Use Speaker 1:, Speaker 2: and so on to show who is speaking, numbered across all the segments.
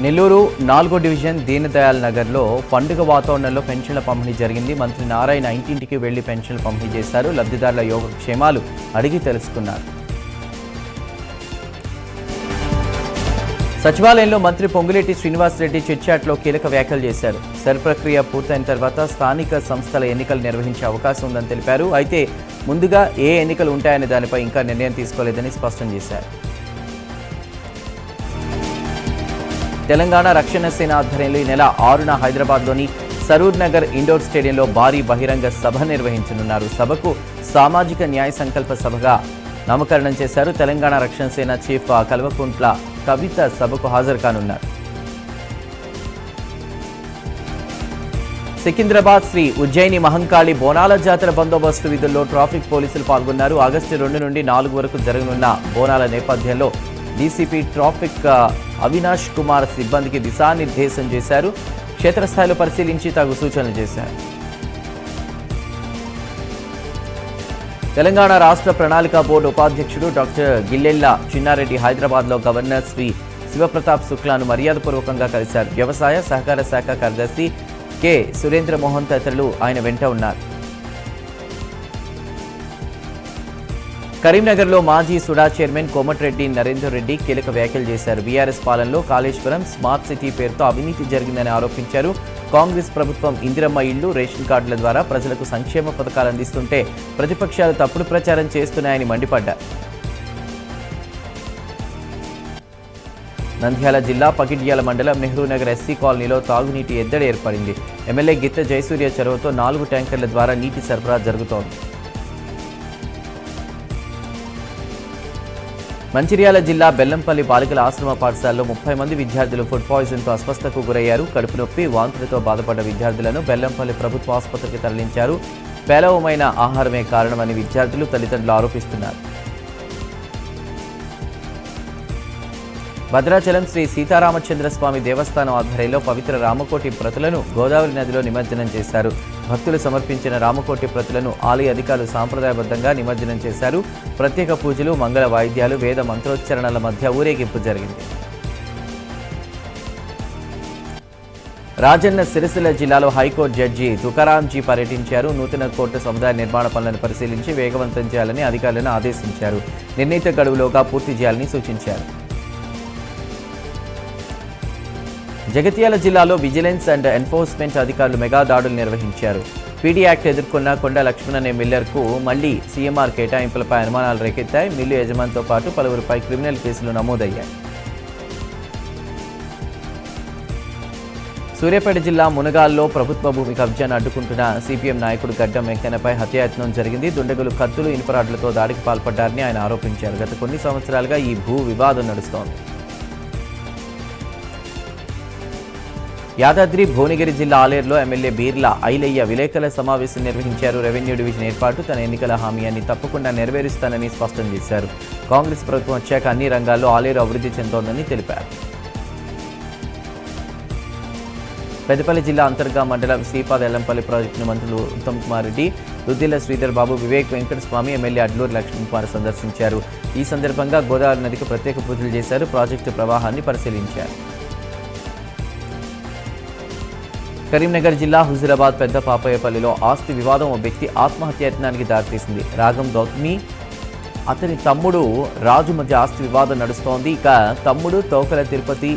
Speaker 1: నెల్లూరు 4వ డివిజన్ దీనదయాల్ నగర్లో పండుగ వాతావరణంలో పెన్షన్ల పంపిణీ జరిగింది. మంత్రి నారాయణ ఇంటింటికి వెళ్లి పెన్షన్లు పంపిణీ చేశారు. లబ్ధిదారుల యోగక్షేమాలు అడిగి తెలుసుకున్నారు. సచివాలయంలో మంత్రి పొంగులేటి శ్రీనివాసరెడ్డి చిట్చాట్లో కీలక వ్యాఖ్యలు చేశారు. సర్ ప్రక్రియ పూర్తయిన తర్వాత స్థానిక సంస్థల ఎన్నికలు నిర్వహించే అవకాశం ఉందని తెలిపారు. అయితే ముందుగా ఏ ఎన్నికలు ఉంటాయనే దానిపై ఇంకా నిర్ణయం తీసుకోలేదని స్పష్టం చేశారు. తెలంగాణ రక్షణ సేన ఆధ్వర్యంలో ఈ నెల 6న హైదరాబాద్లోని సరూర్ నగర్ ఇండోర్ స్టేడియంలో భారీ బహిరంగ సభ నిర్వహించనున్నారు. సభకు సామాజిక న్యాయ సంకల్ప సభగా నామకరణం చేశారు. తెలంగాణ రక్షణ సేన చీఫ్ కల్వకుంట్ల కవిత సభకు హాజరు కానున్నారు. సికింద్రాబాద్ శ్రీ ఉజ్జయిని మహంకాళి బోనాల జాతర బందోబస్తు విధుల్లో ట్రాఫిక్ పోలీసులు పాల్గొన్నారు. ఆగస్టు 2 నుండి 4 వరకు జరగనున్న బోనాల నేపథ్యంలో డీసీపీ ట్రాఫిక్ అవినాష్ కుమార్ సిబ్బందికి దిశానిర్దేశం చేశారు. క్షేత్రస్థాయిలో పరిశీలించి తగు సూచనలు చేశారు. తెలంగాణ రాష్ట్ర ప్రణాళిక బోర్డు ఉపాధ్యక్షుడు డాక్టర్ గిల్లెళ్ల చిన్నారెడ్డి హైదరాబాద్లో గవర్నర్ శ్రీ శివప్రతాప్ శుక్లాను మర్యాదపూర్వకంగా కలిశారు. వ్యవసాయ సహకార శాఖ కార్యదర్శి కె సురేంద్రమోహన్ తదితరులు ఆయన వెంట ఉన్నారు. కరీంనగర్లో మాజీ సుడా చైర్మన్ కోమటిరెడ్డి నరేందర్ రెడ్డి కీలక వ్యాఖ్యలు చేశారు. బీఆర్ఎస్ పాలనలో కాళేశ్వరం స్మార్ట్ సిటీ పేరుతో అవినీతి జరిగిందని ఆరోపించారు. కాంగ్రెస్ ప్రభుత్వం ఇందిరమ్మ ఇళ్లు, రేషన్ కార్డుల ద్వారా ప్రజలకు సంక్షేమ పథకాలు అందిస్తుంటే ప్రతిపక్షాలు తప్పుడు ప్రచారం చేస్తున్నాయని మండిపడ్డారు. నంద్యాల జిల్లా పగిడ్యాల మండలం నెహ్రూనగర్ ఎస్సీ కాలనీలో తాగునీటి ఎద్దడి ఏర్పడింది. ఎమ్మెల్యే గిత్త జయసూర్య చొరవతో 4 ట్యాంకర్ల ద్వారా నీటి సరఫరా జరుగుతోంది. మంచిర్యాల జిల్లా బెల్లంపల్లి బాలికల ఆశ్రమ పాఠశాలలో 30 మంది విద్యార్థులు ఫుడ్ పాయిజన్తో అస్వస్థతకు గురయ్యారు. కడుపు నొప్పి, వాంతులతో బాధపడ్డ విద్యార్థులను బెల్లంపల్లి ప్రభుత్వ ఆసుపత్రికి తరలించారు. పేలవమైన ఆహారమే కారణమని విద్యార్థులు, తల్లిదండ్రులు ఆరోపిస్తున్నారు. భద్రాచలం శ్రీ సీతారామచంద్రస్వామి దేవస్థానం ఆధ్వర్యంలో పవిత్ర రామకోటి ప్రతులను గోదావరి నదిలో నిమజ్జనం చేశారు. భక్తులు సమర్పించిన రామకోటి ప్రతులను ఆలయ అధికారులు సాంప్రదాయబద్ధంగా నిమజ్జనం చేశారు. ప్రత్యేక పూజలు, మంగళ వాయిద్యాలు, వేద మంత్రోచ్చరణల మధ్య ఊరేగింపు జరిగింది. రాజన్న సిరిసిల్ల జిల్లాలో హైకోర్టు జడ్జి తుకారాంజీ పర్యటించారు. నూతన కోర్టు సముదాయ నిర్మాణ పనులను పరిశీలించి వేగవంతం చేయాలని అధికారులను ఆదేశించారు. నిర్ణీత గడువులోగా పూర్తి చేయాలని సూచించారు. జగిత్యాల జిల్లాలో విజిలెన్స్ అండ్ ఎన్ఫోర్స్మెంట్ అధికారులు మెగా దాడులు నిర్వహించారు. పీడీ యాక్ట్ ఎదుర్కొన్న కొండ లక్ష్మణ్ అనే మిల్లర్కు మళ్లీ సీఎంఆర్ కేటాయింపులపై అనుమానాలు రేకెత్తాయి. మిల్లు యజమానితో పాటు పలువురిపై క్రిమినల్ కేసులు నమోదయ్యాయి. సూర్యాపేట జిల్లా మునగాల్లో ప్రభుత్వ భూమి కబ్జాను అడ్డుకుంటున్న సిపిఎం నాయకుడు గడ్డం వెంకన్నపై హత్యాయత్నం జరిగింది. దుండగులు కత్తులు, ఇనుపరాడ్లతో దాడికి పాల్పడ్డారని ఆయన ఆరోపించారు. గత కొన్ని సంవత్సరాలుగా ఈ భూ వివాదం నడుస్తోంది. యాదాద్రి భువనగిరి జిల్లా ఆలేరులో ఎమ్మెల్యే బీర్ల ఐలయ్య విలేకరుల సమావేశం నిర్వహించారు. రెవెన్యూ డివిజన్ ఏర్పాటు, తన ఎన్నికల హామీని తప్పకుండా నెరవేరుస్తానని స్పష్టం చేశారు. కాంగ్రెస్ ప్రభుత్వం వచ్చాక అన్ని రంగాల్లో ఆలేరు అభివృద్ధి చెందోందని తెలిపారు. పెద్దపల్లి జిల్లా అంతర్గా మండలం శ్రీపాద ఎల్లంపల్లి ప్రాజెక్టును మంత్రులు ఉత్తమ్ కుమార్ రెడ్డి, దుద్దిల్ల శ్రీధర్ బాబు, వివేక్ వెంకటస్వామి, ఎమ్మెల్యే అడ్లూరు లక్ష్మణ్ కుమార్ సందర్శించారు. ఈ సందర్భంగా గోదావరి నదికి ప్రత్యేక పూజలు చేశారు. ప్రాజెక్టు ప్రవాహాన్ని పరిశీలించారు. కరీంనగర్ జిల్లా హుజూరాబాద్ పెద్ద పాపయ్యపల్లిలో ఆస్తి వివాదం ఓ వ్యక్తి ఆత్మహత్యాయత్నానికి దారితీసింది. రాగం గౌతమి, అతని తమ్ముడు రాజు మధ్య ఆస్తి వివాదం నడుస్తోంది. ఇక తమ్ముడు తోకల తిరుపతి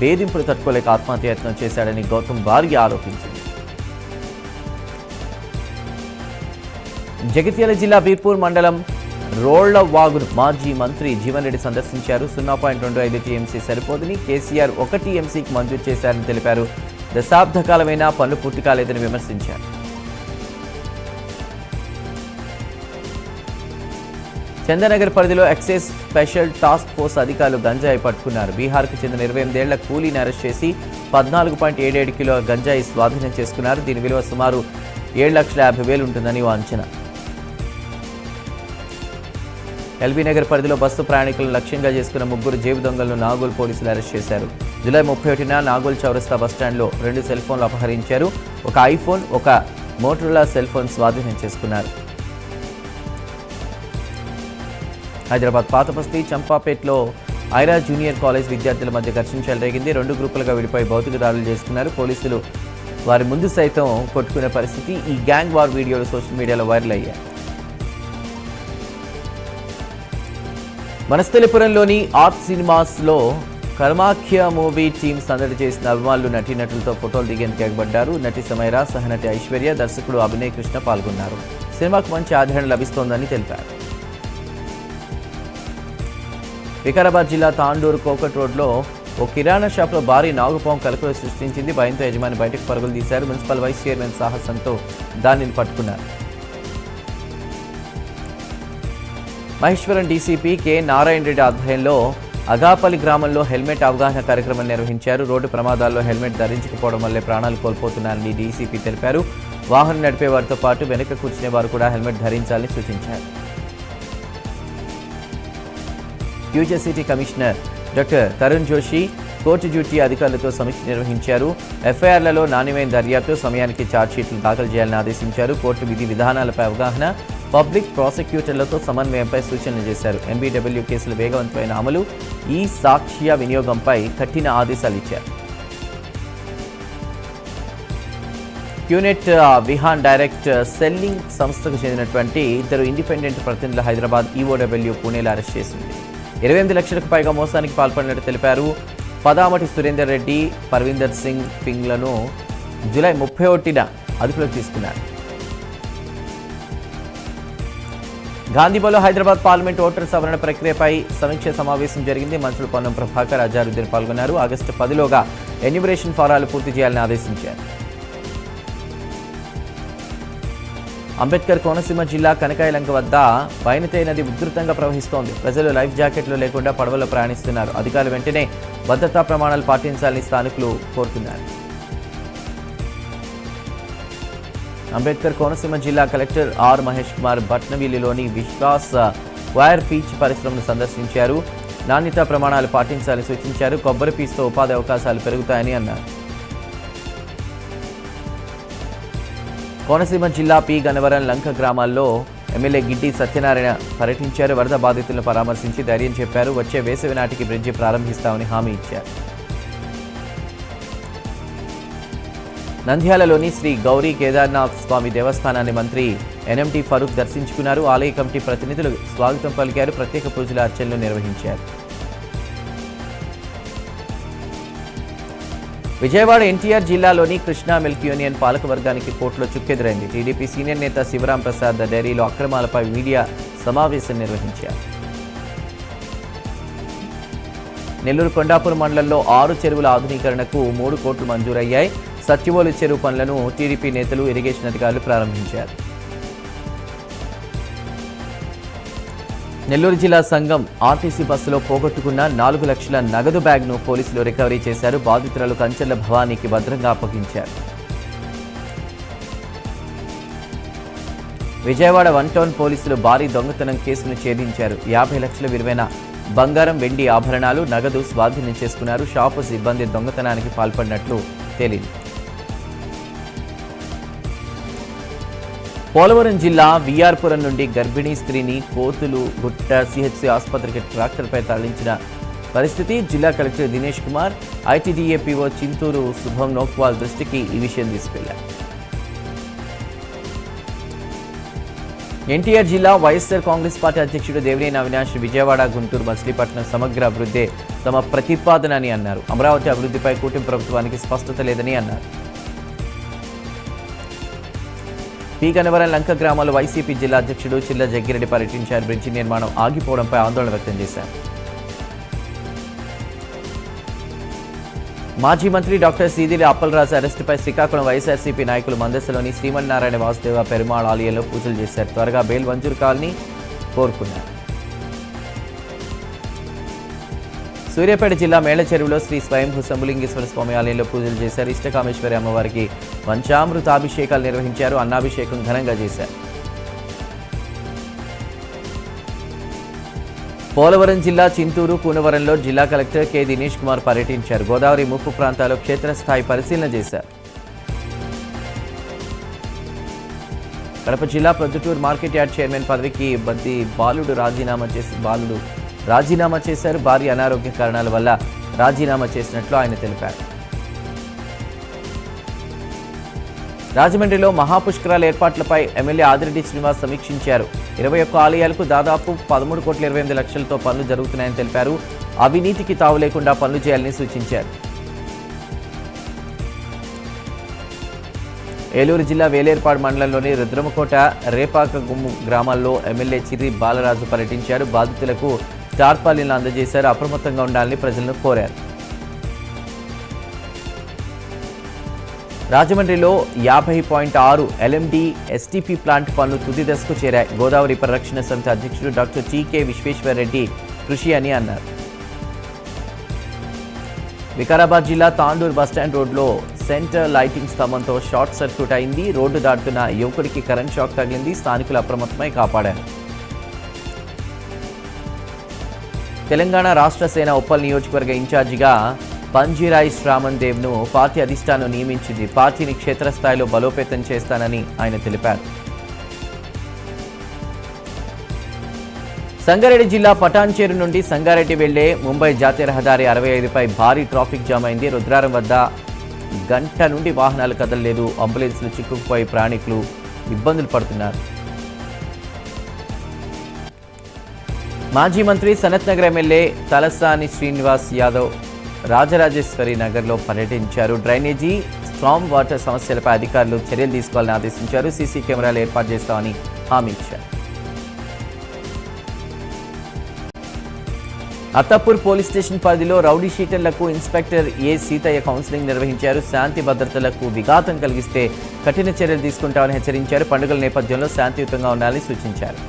Speaker 1: వేధింపులు తట్టుకోలేక ఆత్మహత్యాయత్నం చేశాడని గౌతమ్ భార్య ఆరోపించింది. జగిత్యాల జిల్లా బీర్పూర్ మండలం రోళ్లవాగును మాజీ మంత్రి జీవన్ రెడ్డి సందర్శించారు. 0.25 టీఎంసీ సరిపోదని, కేసీఆర్ 1 టీఎంసీకి మంజూరు చేశారని తెలిపారు. దశాబ్ద కాలమైనా పనులు పూర్తి కాలేదని విమర్శించారు. చందనగర్ పరిధిలో ఎక్సైజ్ స్పెషల్ టాస్క్ ఫోర్స్ అధికారులు గంజాయి పట్టుకున్నారు. బీహార్కు చెందిన 28 ఏళ్ల కూలీని అరెస్ట్ చేసి 14.77 కిలో గంజాయి స్వాధీనం చేసుకున్నారు. దీని విలువ సుమారు 7,50,000 ఉంటుందని ఓ అంచనా. ఎల్బీనగర్ పరిధిలో బస్సు ప్రయాణికులను లక్ష్యంగా చేసుకున్న 3 జేబు దొంగలను నాగోల్ పోలీసులు అరెస్ట్ చేశారు. జూలై 31న నాగోల్ చౌరస్తా బస్టాండ్లో 2 సెల్ ఫోన్లు అపహరించారు. ఒక ఐఫోన్, ఒక మోటరోలా సెల్ ఫోన్ స్వాధీనం చేసుకున్నారు. హైదరాబాద్ పాతబస్తీ చంపాపేటలో ఐరా జూనియర్ కాలేజ్ విద్యార్థుల మధ్య ఘర్షణ చెలరేగింది. 2 గ్రూపులుగా విడిపోయి భౌతిక దాడులు చేసుకున్నారు. పోలీసులు వారి ముందు సైతం కొట్టుకునే పరిస్థితి. ఈ గ్యాంగ్ వార్ వీడియోలు సోషల్ మీడియాలో వైరల్ అయ్యాయి. వనస్థలిపురంలోని ఆర్ట్ సినిమాస్లో కర్మాఖ్య మూవీ టీమ్ సందడి చేసిన అభిమానులు నటీనటులతో ఫోటోలు దిగేందుకు ఎగబడ్డారు. నటి సమైరా, సహనటి ఐశ్వర్య, దర్శకుడు అభినయ్ కృష్ణ పాల్గొన్నారు. సినిమాకు మంచి ఆదరణ లభిస్తోందని తెలిపారు. వికారాబాద్ జిల్లా తాండూరు కోకట్ రోడ్లో ఓ కిరాణా షాప్లో భారీ నాగుపాము కలకలం సృష్టించింది. భయంతో యజమాని బయటకు పరుగులు తీశారు. మున్సిపల్ వైస్ చైర్మన్ సాహసంతో దానిని పట్టుకున్నారు. మహేశ్వరం డీసీపీ కె నారాయణ రెడ్డి ఆధ్వర్యంలో అగాపల్లి గ్రామంలో హెల్మెట్ అవగాహన కార్యక్రమం నిర్వహించారు. రోడ్డు ప్రమాదాల్లో హెల్మెట్ ధరించకపోవడం వల్లే ప్రాణాలు కోల్పోతున్నారని డీసీపీ తెలిపారు. వాహనం నడిపే వారితో పాటు వెనుక కూర్చునే వారు కూడా హెల్మెట్ ధరించాలని సూచించారు. యూజీసీటీ commissioner doctor Tarun Joshi court duty అధికారులతో సమీక్ష నిర్వహించారు. ఎఫ్ఐఆర్లలో నాణ్యమైన దర్యాప్తు, సమయానికి ఛార్జ్షీట్లు దాఖలు చేయాలని ఆదేశించారు. కోర్టు విధి విధానాలపై అవగాహన, పబ్లిక్ ప్రాసిక్యూటర్లతో సమన్వయంపై సూచనలు చేశారు. ఎన్బీడబ్ల్యూ కేసుల వేగవంతమైన అమలు, ఈ సాక్ష్య వినియోగంపై కఠిన ఆదేశాలు ఇచ్చారు. క్యూనెట్ విహాన్ డైరెక్ట్ సెల్లింగ్ సంస్థకు చెందినటువంటి 2 ఇండిపెండెంట్ ప్రతినిధుల హైదరాబాద్ ఈఓడబ్ల్యూ పూణేలో అరెస్ట్ చేసింది. 28 లక్షలకు పైగా మోసానికి పాల్పడినట్టు తెలిపారు. పదామటి సురేందర్ రెడ్డి, పర్వీందర్ సింగ్ పింగ్లను జూలై 31న అదుపులోకి తీసుకున్నారు. గాంధీభవన్లో హైదరాబాద్ పార్లమెంట్ ఓటర్ సవరణ ప్రక్రియపై సమీక్ష సమావేశం జరిగింది. మంత్రులు పొన్నం ప్రభాకర్, అజారుద్దీన్ పాల్గొన్నారు. ఆగస్టు 10లోగా ఎన్యూమరేషన్ ఫారాలు పూర్తి చేయాలని ఆదేశించారు. అంబేద్కర్ కోనసీమ జిల్లా కనకాయలంక వద్ద వైనతే నది ఉధృతంగా ప్రవహిస్తోంది. ప్రజలు లైఫ్ జాకెట్లు లేకుండా పడవలో ప్రయాణిస్తున్నారు. అధికారులు వెంటనే భద్రతా ప్రమాణాలు పాటించాలని స్థానికులు కోరుతున్నారు. అంబేద్కర్ కోనసీమ జిల్లా కలెక్టర్ ఆర్ మహేష్ కుమార్ బట్నవిల్లిలోని విశ్వాస్ వైర్ పీచ్ పరిశ్రమను సందర్శించారు. నాణ్యతా ప్రమాణాలు పాటించాలని సూచించారు. కొబ్బరి పీచుతో ఉపాధి అవకాశాలు పెరుగుతాయని అన్నారు. కోనసీమ జిల్లా పి గన్నవరం లంక గ్రామాల్లో ఎమ్మెల్యే గిడ్డి సత్యనారాయణ పర్యటించారు. వరద బాధితులను పరామర్శించి ధైర్యం చెప్పారు. వచ్చే వేసవి నాటికి బ్రిడ్జి ప్రారంభిస్తామని హామీ ఇచ్చారు. నంద్యాలలోని శ్రీ గౌరీ కేదార్నాథ్ స్వామి దేవస్థానాన్ని మంత్రి ఎన్ఎంటీ ఫరూక్ దర్శించుకున్నారు. ఆలయ కమిటీ ప్రతినిధులు స్వాగతం పలికారు. ప్రత్యేక పూజల అర్చనలు నిర్వహించారు. విజయవాడ ఎన్టీఆర్ జిల్లాలోని కృష్ణా మిల్క్ యూనియన్ పాలకవర్గానికి కోర్టులో చుక్కెదురైంది. టీడీపీ సీనియర్ నేత శివరాం ప్రసాద్ డైరీలో అక్రమాలపై మీడియా సమావేశం నిర్వహించారు. నెల్లూరు కొండాపూర్ మండలంలో 6 చెరువుల ఆధునీకరణకు 3 కోట్లు మంజూరయ్యాయి. సత్యవోలు చెరువు పనులను టీడీపీ నేతలు, ఇరిగేషన్ అధికారులు ప్రారంభించారు. నెల్లూరు జిల్లా సంఘం ఆర్టీసీ బస్సులో పోగొట్టుకున్న 4 లక్షల నగదు బ్యాగ్ను పోలీసులు రికవరీ చేశారు. బాధితురాలు కంచెల భవానీకి భద్రంగా అప్పగించారు. విజయవాడ 1 టౌన్ పోలీసులు భారీ దొంగతనం కేసును ఛేదించారు. 50 లక్షల విలువైన బంగారం, వెండి ఆభరణాలు, నగదు స్వాధీనం చేసుకున్నారు. షాపు సిబ్బంది దొంగతనానికి పాల్పడినట్లు తేలింది. పోలవరం జిల్లా విఆర్పురం నుండి గర్భిణీ స్త్రీని కోతులు గుట్ట సిహెచ్సి ఆసుపత్రికి ట్రాక్టర్పై తరలించిన పరిస్థితి. జిల్లా కలెక్టర్ దినేష్ కుమార్, ఐటీడీఏపీఓ చింతూరు శుభం నోక్వాల్ దృష్టికి ఈ విషయం తీసుకెళ్లారు. ఎన్టీఆర్ జిల్లా వైఎస్ఆర్ కాంగ్రెస్ పార్టీ అధ్యక్షుడు దేవినేని అవినాష్ విజయవాడ, గుంటూరు, మచిలీపట్నం సమగ్ర అభివృద్ధి తమ ప్రతిపాదన అని అన్నారు. అమరావతి అభివృద్ధిపై కూటమి ప్రభుత్వానికి స్పష్టత లేదని అన్నారు. పి గన్నవరం లంక గ్రామాల్లో వైసీపీ జిల్లా అధ్యక్షుడు చిల్ల జగ్గిరెడ్డి పర్యటించారు. బ్రిడ్జి నిర్మాణం ఆగిపోవడంపై ఆందోళన వ్యక్తం చేశారు. మాజీ మంత్రి డాక్టర్ సీదిలి అప్పలరాజు అరెస్టుపై శ్రీకాకుళం వైఎస్ఆర్సీపీ నాయకులు మందసలోని శ్రీమన్నారాయణ వాసుదేవ పెరుమాళ్ ఆలయంలో పూజలు చేశారు. త్వరగా బెయిల్ మంజూరు కావాలని కోరుకున్నారు. సూర్యాపేట జిల్లా మేళ్లచెరువులో శ్రీ స్వయంభూ శంభులింగేశ్వర స్వామి ఆలయంలో పూజలు చేశారు. ఇష్టకామేశ్వరి అమ్మవారికి పంచామృతాభిషేకాలు నిర్వహించారు. అన్నాభిషేకం ఘనంగా చేశారు. పోలవరం జిల్లా చింతూరు, కూనవరంలో జిల్లా కలెక్టర్ కె దినేష్ కుమార్ పర్యటించారు. గోదావరి ముప్పు ప్రాంతాల్లో క్షేత్రస్థాయి పరిశీలన చేశారు. కడప జిల్లా ప్రొద్దుటూరు మార్కెట్ యార్డ్ చైర్మన్ పదవికి బద్ది బాలుడు రాజీనామా చేసి బాలుడు రాజీనామా చేశారు. భార్య అనారోగ్య కారణాల వల్ల రాజీనామా చేసినట్లు ఆయన తెలిపారు. రాజమండ్రిలో మహాపుష్కరాల ఏర్పాట్లపై ఎమ్మెల్యే ఆదిరెడ్డి శ్రీనివాస్ సమీక్షించారు. 21 ఆలయాలకు దాదాపు 13,28,00,000తో పనులు జరుగుతున్నాయని తెలిపారు. అవినీతికి తావు లేకుండా పనులు చేయాలని సూచించారు. ఏలూరు జిల్లా వేలేర్పాడు మండలంలోని రుద్రమకోట, రేపాకగుమ్ము గ్రామాల్లో ఎమ్మెల్యే చిర్రి బాలరాజు పర్యటించారు. బాధితులకు టార్పాలిన్లు అందజేశారు. అప్రమత్తంగా ఉండాలని ప్రజలను కోరారు. రాజమండ్రిలో 50.6 LMD STP ప్లాంట్ పనులు తుది దశకు చేరాయి. గోదావరి పరిరక్షణ సమితి అధ్యక్షుడు డాక్టర్ టీకే విశ్వేశ్వరరెడ్డి కృషి అని అన్నారు. వికారాబాద్ జిల్లా తాండూరు బస్టాండ్ రోడ్లో సెంటర్ లైటింగ్ స్తంభంతో షార్ట్ సర్క్యూట్ అయింది. రోడ్డు దాటుతున్న యువకుడికి కరెంట్ షాక్ తగిలింది. స్థానికులు అప్రమత్తమై కాపాడారు. తెలంగాణ రాష్ట్ర సేన ఉప్పల్ నియోజకవర్గ ఇన్ఛార్జిగా పంజీరాయి శ్రామణ్ దేవ్ను పార్టీ అధిష్టానం నియమించింది. పార్టీని క్షేత్రస్థాయిలో బలోపేతం చేస్తానని ఆయన తెలిపారు. సంగారెడ్డి జిల్లా పటాన్చేరు నుండి సంగారెడ్డి వెళ్లే ముంబై జాతీయ రహదారి 65పై భారీ ట్రాఫిక్ జామ్ అయింది. రుద్రారం వద్ద గంట నుండి వాహనాలు కదలలేదు. అంబులెన్స్లు చిక్కుకుపోయి ప్రయాణికులు ఇబ్బందులు పడుతున్నారు. మాజీ మంత్రి సనత్ నగర్ ఎమ్మెల్యే తలసాని శ్రీనివాస్ యాదవ్ రాజరాజేశ్వరి నగర్లో పర్యటించారు. డ్రైనేజీ, స్ట్రాంగ్ వాటర్ సమస్యలపై అధికారులు చర్యలు తీసుకోవాలని ఆదేశించారు. సీసీ కెమెరాలు ఏర్పాటు చేస్తామని హామీ ఇచ్చారు. అత్తాపూర్ పోలీస్ స్టేషన్ పరిధిలో రౌడీ షీటర్లకు ఇన్స్పెక్టర్ ఏ సీతయ్య కౌన్సిలింగ్ నిర్వహించారు. శాంతి భద్రతలకు విఘాతం కలిగిస్తే కఠిన చర్యలు తీసుకుంటామని హెచ్చరించారు. పండుగల నేపథ్యంలో శాంతియుతంగా ఉండాలని సూచించారు.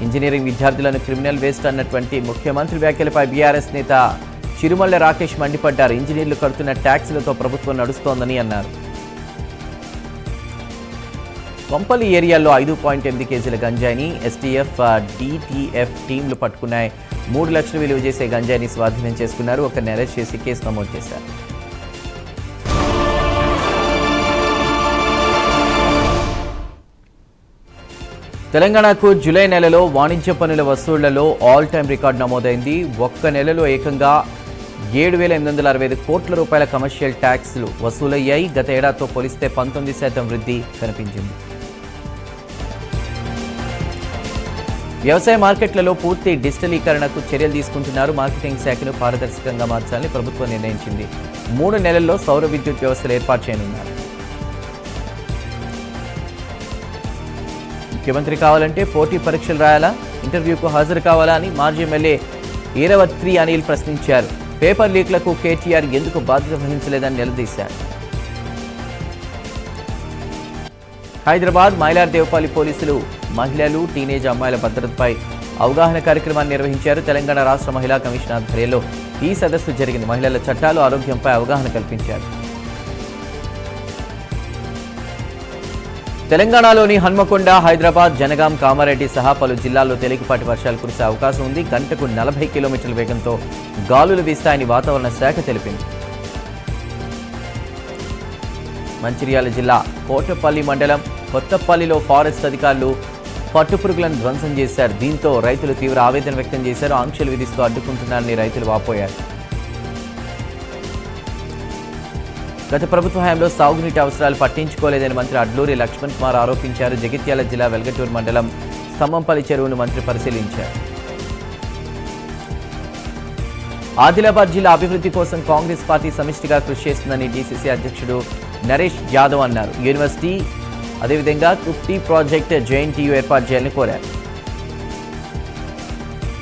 Speaker 1: ఇంజనీరింగ్ విద్యార్థులను క్రిమినల్ వేస్ట్ అన్నటువంటి ముఖ్యమంత్రి వ్యాఖ్యలపై బీఆర్ఎస్ నేత చిరుమల్ల రాకేష్ మండిపడ్డారు. ఇంజనీర్లు కడుతున్న ట్యాక్సులతో ప్రభుత్వం నడుస్తోందని అన్నారు. కొంపల్లి ఏరియాలో 5.8 కేజీల గంజాయిని ఎస్టీఎఫ్, డిటిఎఫ్ టీంలు పట్టుకున్నాయి. 3 లక్షలు విలువ చేసే గంజాయిని స్వాధీనం చేసుకున్నారు. ఒకరిని అరెస్ట్ చేసి కేసు నమోదు చేశారు. తెలంగాణకు జూలై నెలలో వాణిజ్య పన్నుల వసూళ్లలో ఆల్ టైమ్ రికార్డు నమోదైంది. ఒక్క నెలలో ఏకంగా 7,865 కోట్ల రూపాయల కమర్షియల్ ట్యాక్స్లు వసూలయ్యాయి. గత ఏడాదితో పోలిస్తే 19% వృద్ధి కనిపించింది. వ్యవసాయ మార్కెట్లలో పూర్తి డిజిటలీకరణకు చర్యలు తీసుకుంటున్నారు. మార్కెటింగ్ శాఖను పారదర్శకంగా మార్చాలని ప్రభుత్వం నిర్ణయించింది. 3 నెలల్లో సౌర విద్యుత్ వ్యవస్థలు ఏర్పాటు చేయనున్నారు. ముఖ్యమంత్రి కావాలంటే పోటీ పరీక్షలు రాయాలా, ఇంటర్వ్యూకు హాజరు కావాలా అని మాజీ ఎమ్మెల్యే ఈరవత్రి అనిల్ ప్రశ్నించారు. పేపర్ లీక్లకు కేటీఆర్ ఎందుకు బాధ్యత వహించలేదని నిలదీశారు. హైదరాబాద్ మైలార్దేవపల్లి పోలీసులు మహిళలు, టీనేజ్ అమ్మాయిల భద్రతపై అవగాహన కార్యక్రమాన్ని నిర్వహించారు. తెలంగాణ రాష్ట్ర మహిళా కమిషన్ ఆధ్వర్యంలో ఈ సదస్సు జరిగింది. మహిళల చట్టాలు, ఆరోగ్యంపై అవగాహన కల్పించారు. తెలంగాణలోని హన్మకొండ, హైదరాబాద్, జనగాం, కామారెడ్డి సహా పలు జిల్లాల్లో తేలికపాటి వర్షాలు కురిసే అవకాశం ఉంది. గంటకు 40 కిలోమీటర్ల వేగంతో గాలులు వీస్తాయని వాతావరణ శాఖ తెలిపింది. మంచిర్యాల జిల్లా కోటపల్లి మండలం కొత్తపల్లిలో ఫారెస్ట్ అధికారులు పట్టుపురుగులను ధ్వంసం చేశారు. దీంతో రైతులు తీవ్ర ఆవేదన వ్యక్తం చేశారు. ఆంక్షలు విధిస్తూ అడ్డుకుంటున్నారని రైతులు వాపోయారు. గత ప్రభుత్వ హయాంలో సాగునీటి అవసరాలు పట్టించుకోలేదని మంత్రి అడ్లూరి లక్ష్మణ్ కుమార్ ఆరోపించారు. జగిత్యాల జిల్లా వెల్గటూరు మండలం స్తంభంపల్లి చెరువును మంత్రి పరిశీలించారు. ఆదిలాబాద్ జిల్లా అభివృద్ధి కోసం కాంగ్రెస్ పార్టీ సమిష్టిగా కృషి చేస్తుందని డీసీసీ అధ్యక్షుడు నరేష్ యాదవ్ అన్నారు. యూనివర్సిటీ, అదేవిధంగా కుప్టీ ప్రాజెక్ట్ జేఎన్టీయూ ఏర్పాటు చేయాలని కోరారు.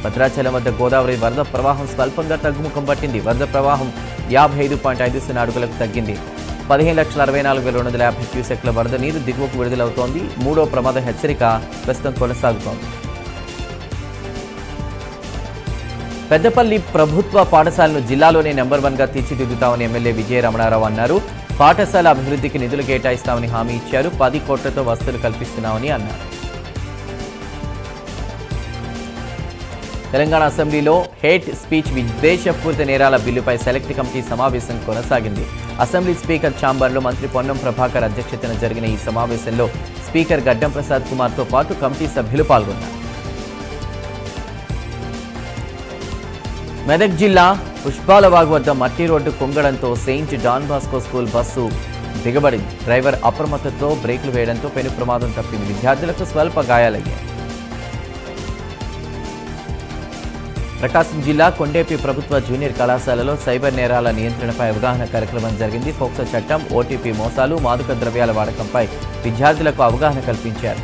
Speaker 1: భద్రాచలం వద్ద గోదావరి వరద ప్రవాహం స్వల్పంగా తగ్గుముఖం పట్టింది. వరద ప్రవాహం 55.5 అడుగులకు తగ్గింది. 15,64,250 క్యూసెక్ల వరద నీరు దిగువకు విడుదలవుతోంది. 3వ ప్రమాద హెచ్చరిక ప్రస్తుతం కొనసాగుతోంది. పెద్దపల్లి ప్రభుత్వ పాఠశాలను జిల్లాలోనే నెంబర్ 1గా తీర్చిదిద్దుతామని ఎమ్మెల్యే విజయ రమణారావు అన్నారు. పాఠశాల అభివృద్ధికి నిధులు కేటాయిస్తామని హామీ ఇచ్చారు. 10 కోట్లతో వసతులు కల్పిస్తున్నామని అన్నారు. తెలంగాణ అసెంబ్లీలో హేట్ స్పీచ్, విద్వేషపూరిత నేరాల బిల్లుపై సెలెక్ట్ కమిటీ సమావేశం కొనసాగింది. అసెంబ్లీ స్పీకర్ ఛాంబర్లో మంత్రి పొన్నం ప్రభాకర్ అధ్యక్షతన జరిగిన ఈ సమావేశంలో స్పీకర్ గడ్డం ప్రసాద్ కుమార్తో పాటు కమిటీ సభ్యులు పాల్గొన్నారు. మెదక్ జిల్లా పుష్పాలవాగు వద్ద మట్టి రోడ్డు కుంగడంతో saint Don Bosco school bus దిగబడింది. డ్రైవర్ అప్రమత్తతో బ్రేకులు వేయడంతో పెను ప్రమాదం తప్పింది. విద్యార్థులకు స్వల్ప గాయాలయ్యాయి. ప్రకాశం జిల్లా కొండేపి ప్రభుత్వ జూనియర్ కళాశాలలో సైబర్ నేరాల నియంత్రణపై అవగాహన కార్యక్రమం జరిగింది. పోక్సో చట్టం, ఓటీపీ మోసాలు, మాదక ద్రవ్యాల వాడకంపై విద్యార్థులకు అవగాహన కల్పించారు.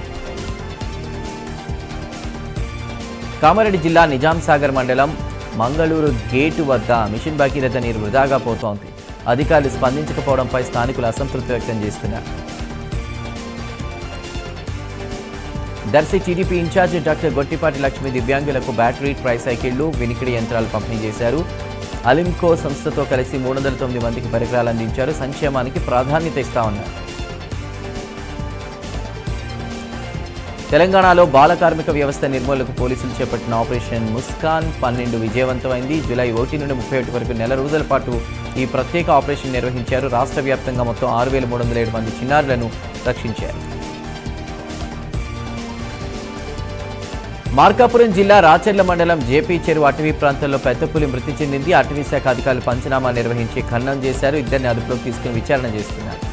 Speaker 1: కామారెడ్డి జిల్లా నిజాం సాగర్ మండలం మంగళూరు గేటు వద్ద మిషన్ భగీరథ నీరు వృధాగా పోతోంది. అధికారులు స్పందించకపోవడంపై స్థానికులు అసంతృప్తి వ్యక్తం చేస్తున్నారు. Darsi TDP incharge doctor Gottipati Lakshmi దివ్యాంగులకు బ్యాటరీ ట్రైసైకిళ్లు, వినికిడి యంత్రాలు పంపిణీ చేశారు. అలింకో సంస్థతో కలిసి 309 మందికి పరికరాలు అందించారు. సంక్షేమానికి ప్రాధాన్యత ఇస్తామన్నారు. తెలంగాణలో బాల కార్మిక వ్యవస్థ నిర్మూలనకు పోలీసులు చేపట్టిన ఆపరేషన్ ముస్కాన్ 12 విజయవంతమైంది. జూలై 1 నుండి 31 వరకు నెల రోజుల పాటు ఈ ప్రత్యేక ఆపరేషన్ నిర్వహించారు. రాష్ట్ర వ్యాప్తంగా మొత్తం 6,307 మంది చిన్నారులను రక్షించారు. మార్కాపురం జిల్లా రాచర్ల మండలం జేపీ చెరువు అటవీ ప్రాంతంలో పెద్ద పులి మృతి చెందింది. అటవీ శాఖ అధికారులు పంచనామా నిర్వహించి ఖననం చేశారు. ఇద్దరిని అదుపులోకి తీసుకుని విచారణ చేస్తున్నారు.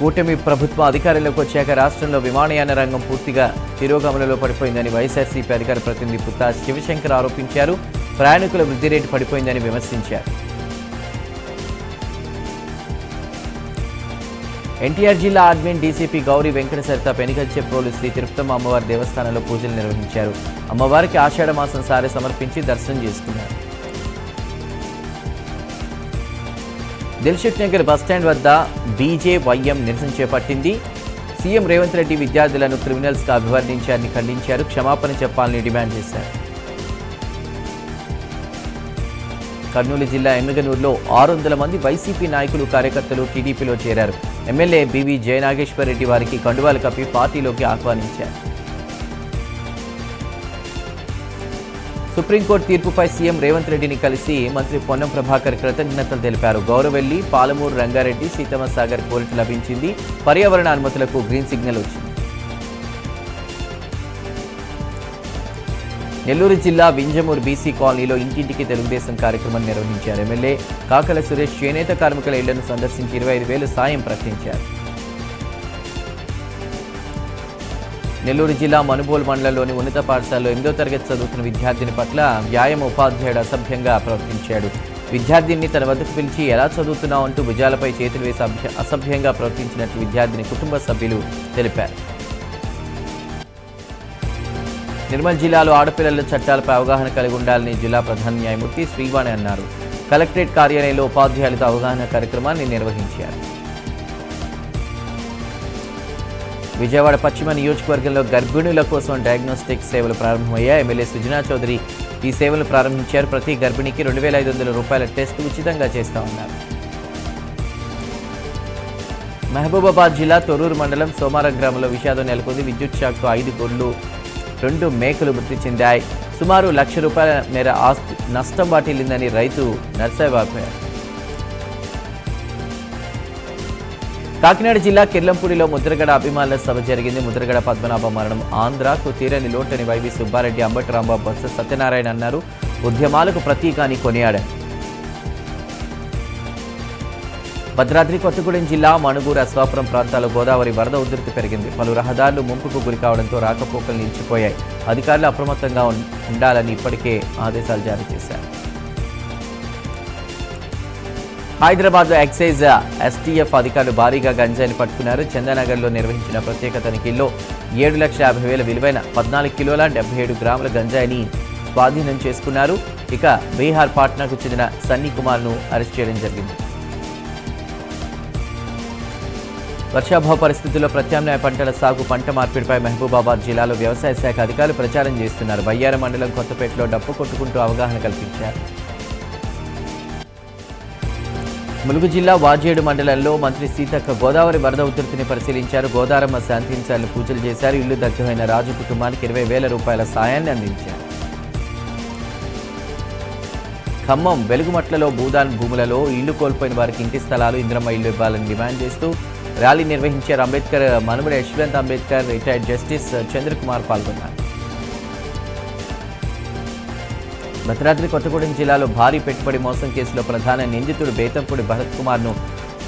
Speaker 1: కూటమి ప్రభుత్వం అధికారంలోకి వచ్చాక రాష్ట్రంలో విమానయాన రంగం పూర్తిగా తిరోగమనంలో పడిపోయిందని వైఎస్ఆర్సీపీ అధికార ప్రతినిధి పుత్తా శివశంకర్ ఆరోపించారు. ప్రయాణికుల వృద్ధి రేటు పడిపోయిందని విమర్శించారు. ఎన్టీఆర్ జిల్లా అడ్మిన్ డీసీపీ గౌరీ వెంకట సరిత పెనుగంచెప్రోలు శ్రీ తిరుపతమ్మ అమ్మవారి దేవస్థానంలో పూజలు నిర్వహించారు. అమ్మవారికి ఆషాఢ మాసం సారె సమర్పించి దర్శనం చేసుకున్నారు. దిల్సుఖ్ నగర్ బస్టాండ్ వద్ద బీజేవైఎం నిరసన చేపట్టింది. సీఎం రేవంత్ రెడ్డి విద్యార్థులను క్రిమినల్స్గా అభివర్ణించారని ఖండించారు. క్షమాపణ చెప్పాలని డిమాండ్ చేశారు. కర్నూలు జిల్లా ఎమ్మిగనూరులో 600 మంది వైసీపీ నాయకులు, కార్యకర్తలు టీడీపీలో చేరారు. ఎమ్మెల్యే బీవీ జయనాగేశ్వర్ రెడ్డి వారికి కండువాలు కప్పి పార్టీలోకి ఆహ్వానించారు. సుప్రీంకోర్టు తీర్పుపై సీఎం రేవంత్ రెడ్డిని కలిసి మంత్రి పొన్నం ప్రభాకర్ కృతజ్ఞతలు తెలిపారు. గౌరవెల్లి, పాలమూరు, రంగారెడ్డి, సీతమ్మ సాగర్ కోరిక లభించింది. పర్యావరణ అనుమతులకు గ్రీన్ సిగ్నల్ వచ్చింది. నెల్లూరు జిల్లా వింజమూరు బీసీ కాలనీలో ఇంటింటికి తెలుగుదేశం కార్యక్రమం నిర్వహించారు. ఎమ్మెల్యే కాకల సురేష్ చేనేత కార్మికుల ఇళ్లను సందర్శించి 25,000 సాయం ప్రకటించారు. నెల్లూరు జిల్లా మనుబోలు మండలంలోని ఉన్నత పాఠశాలలో 8వ తరగతి చదువుతున్న విద్యార్థిని పట్ల వ్యాయామ ఉపాధ్యాయుడు అసభ్యంగా ప్రవర్తించాడు. విద్యార్థిని తన వద్దకు పిలిచి ఎలా చదువుతున్నావు అంటూ భుజాలపై చేతులు వేసి అసభ్యంగా ప్రవర్తించినట్లు విద్యార్థిని కుటుంబ సభ్యులు తెలిపారు. నిర్మల్ జిల్లాలో ఆడపిల్లల చట్టాలపై అవగాహన కలిగి ఉండాలని జిల్లా ప్రధాన న్యాయమూర్తి శ్రీవాణి అన్నారు. కలెక్టరేట్ కార్యాలయంలో ఉపాధ్యాయులతో అవగాహన కార్యక్రమాన్ని నిర్వహించారు. విజయవాడ పశ్చిమ నియోజకవర్గంలో గర్భిణుల కోసం డయాగ్నోస్టిక్ సేవలు ప్రారంభమయ్యాయి. ఎమ్మెల్యే సుజనా చౌదరి ఈ సేవలు ప్రారంభించారు. ప్రతి గర్భిణికి 2,500 రూపాయల టెస్ట్ ఉచితంగా చేస్తామన్నారు. మహబూబాబాద్ జిల్లా తొర్రూరు మండలం సోమారం గ్రామంలో విషాదం నెలకొంది. విద్యుత్ షాక్తో 5 గొర్రెలు, 2 మేకలు మృతి చెందాయి. సుమారు ₹1,00,000 మేర ఆస్తి నష్టం వాటిల్లిందని రైతు నర్సయ్యవాపోయారు. కాకినాడ జిల్లా కిర్లంపూడిలో ముద్రగడ అభిమానుల సభ జరిగింది. ముద్రగడ పద్మనాభ మరణం ఆంధ్రాకు తీరని లోటని వైవి సుబ్బారెడ్డి, అంబటి రాంబాబు, బొత్స సత్యనారాయణ అన్నారు. ఉద్యమాలకు ప్రతీక అని కొనియాడారు. భద్రాద్రి కొత్తగూడెం జిల్లా మణుగూరు, అశ్వాపురం ప్రాంతాల్లో గోదావరి వరద ఉధృతి పెరిగింది. పలు రహదారులు ముంపుకు గురి కావడంతో రాకపోకలు నిలిచిపోయాయి. అధికారులు అప్రమత్తంగా ఉండాలని ఇప్పటికే ఆదేశాలు జారీ చేశారు. హైదరాబాద్లో ఎక్సైజ్ ఎస్టీఎఫ్ అధికారులు భారీగా గంజాయిని పట్టుకున్నారు. చందానగర్లో నిర్వహించిన ప్రత్యేక తనిఖీల్లో 7,50,000 విలువైన 14 కిలోల 77 గ్రాముల గంజాయిని స్వాధీనం చేసుకున్నారు. ఇక బీహార్ పాట్నాకు చెందిన సన్నీ కుమార్ను అరెస్ట్ చేయడం జరిగింది. వర్షాభావ పరిస్థితుల్లో ప్రత్యామ్నాయ పంటల సాగు, పంట మార్పిడిపై మహబూబాబాద్ జిల్లాలో వ్యవసాయ శాఖ అధికారులు ప్రచారం చేస్తున్నారు. బయ్యారం మండలం కొత్తపేటలో డప్పు కొట్టుకుంటూ అవగాహన కల్పించారు. ములుగు జిల్లా వాజేడు మండలంలో మంత్రి సీతక్క గోదావరి వరద ఉధృతిని పరిశీలించారు. గోదారమ్మ శాంతించాలని పూజలు చేశారు. ఇల్లు దగ్ధమైన రాజు కుటుంబానికి 20,000 రూపాయల సాయాన్ని అందించారు. ఖమ్మం వెలుగుమట్లలో భూదాన్ భూములలో ఇల్లు కోల్పోయిన వారికి ఇంటి స్థలాలు, ఇంద్రమ్మ ఇల్లు ఇవ్వాలని డిమాండ్ చేస్తూ ర్యాలీ నిర్వహించారు. అంబేద్కర్ మనుమడి యశ్వంత్ అంబేద్కర్, రిటైర్డ్ జస్టిస్ చంద్రకుమార్ పాల్గొన్నారు. భద్రాద్రి కొత్తగూడెం జిల్లాలో భారీ పెట్టుబడి మోసం కేసులో ప్రధాన నిందితుడు బేతంపూడి భరత్ కుమార్ను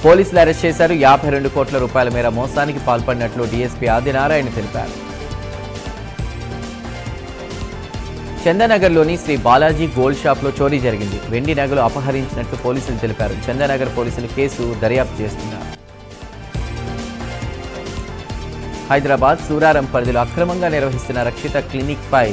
Speaker 1: పోలీసులు అరెస్ట్ చేశారు. 52 కోట్ల రూపాయల మేర మోసానికి పాల్పడినట్లు డీఎస్పీ ఆదినారాయణ తెలిపారు. చందానగర్లోని శ్రీ బాలాజీ గోల్డ్ షాప్లో చోరీ జరిగింది. వెండి నగలు అపహరించినట్లు పోలీసులు తెలిపారు. చందానగర్ పోలీసులు కేసు దర్యాప్తు చేస్తున్నారు. హైదరాబాద్ సూరారం పరిధిలో అక్రమంగా నిర్వహిస్తున్న రక్షిత క్లినిక్ పై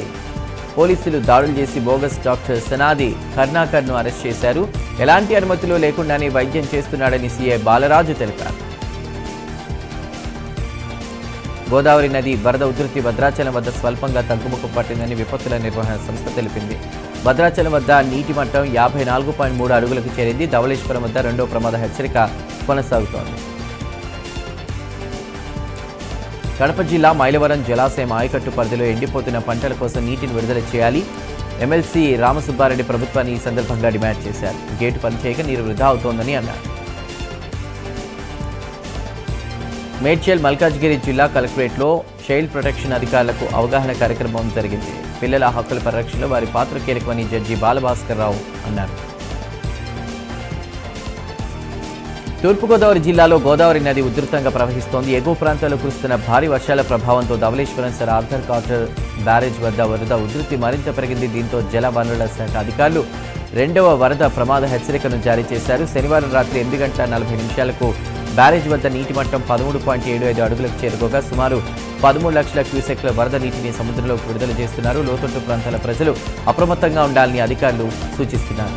Speaker 1: పోలీసులు దాడులు చేసి బోగస్ డాక్టర్ సనాది కర్ణాకర్ను అరెస్ట్ చేశారు. ఎలాంటి అనుమతులు లేకుండానే వైద్యం చేస్తున్నాడని సీఐ బాలరాజు తెలిపారు. గోదావరి నది వరద ఉధృతి భద్రాచలం వద్ద స్వల్పంగా తగ్గుముఖం పట్టిందని విపత్తుల నిర్వహణ సంస్థ తెలిపింది. భద్రాచలం వద్ద నీటి మట్టం 54.3 అడుగులకు చేరింది. ధవళేశ్వరం వద్ద రెండో ప్రమాద హెచ్చరిక కొనసాగుతోంది. కడప జిల్లా మైలవరం జలాశయం ఆయకట్టు పరిధిలో ఎండిపోతున్న పంటల కోసం నీటిని విడుదల చేయాలి. ఎమ్మెల్సీ రామసుబ్బారెడ్డి ప్రభుత్వాన్ని ఈ సందర్భంగా డిమాండ్ చేశారు. గేటు పనిచేయక నీరు వృధా అవుతోందని అన్నారు. మేడ్చల్ మల్కాజ్గిరి జిల్లా కలెక్టరేట్లో చైల్డ్ ప్రొటెక్షన్ అధికారులకు అవగాహన కార్యక్రమం జరిగింది. పిల్లల హక్కుల పరిరక్షణలో వారి పాత్ర కీలకమని జడ్జి బాలభాస్కర్ రావు అన్నారు. తూర్పుగోదావరి జిల్లాలో గోదావరి నది ఉధృతంగా ప్రవహిస్తోంది. ఎగువ ప్రాంతాల్లో కురుస్తున్న భారీ వర్షాల ప్రభావంతో ధవళేశ్వరం సర్ ఆర్థర్ కాటర్ బ్యారేజ్ వద్ద వరద ఉధృతి మరింత పెరిగింది. దీంతో జల వనరుల శాఖ అధికారులు రెండవ వరద ప్రమాద హెచ్చరికను జారీ చేశారు. శనివారం రాత్రి 8:40 బ్యారేజ్ వద్ద నీటి మట్టం 13.75 అడుగులకు చేరుకోగా సుమారు 13 లక్షల క్యూసెక్ల వరద నీటిని సముద్రంలోకి విడుదల చేస్తున్నారు. లోతట్టు ప్రాంతాల ప్రజలు అప్రమత్తంగా ఉండాలని అధికారులు సూచిస్తున్నారు.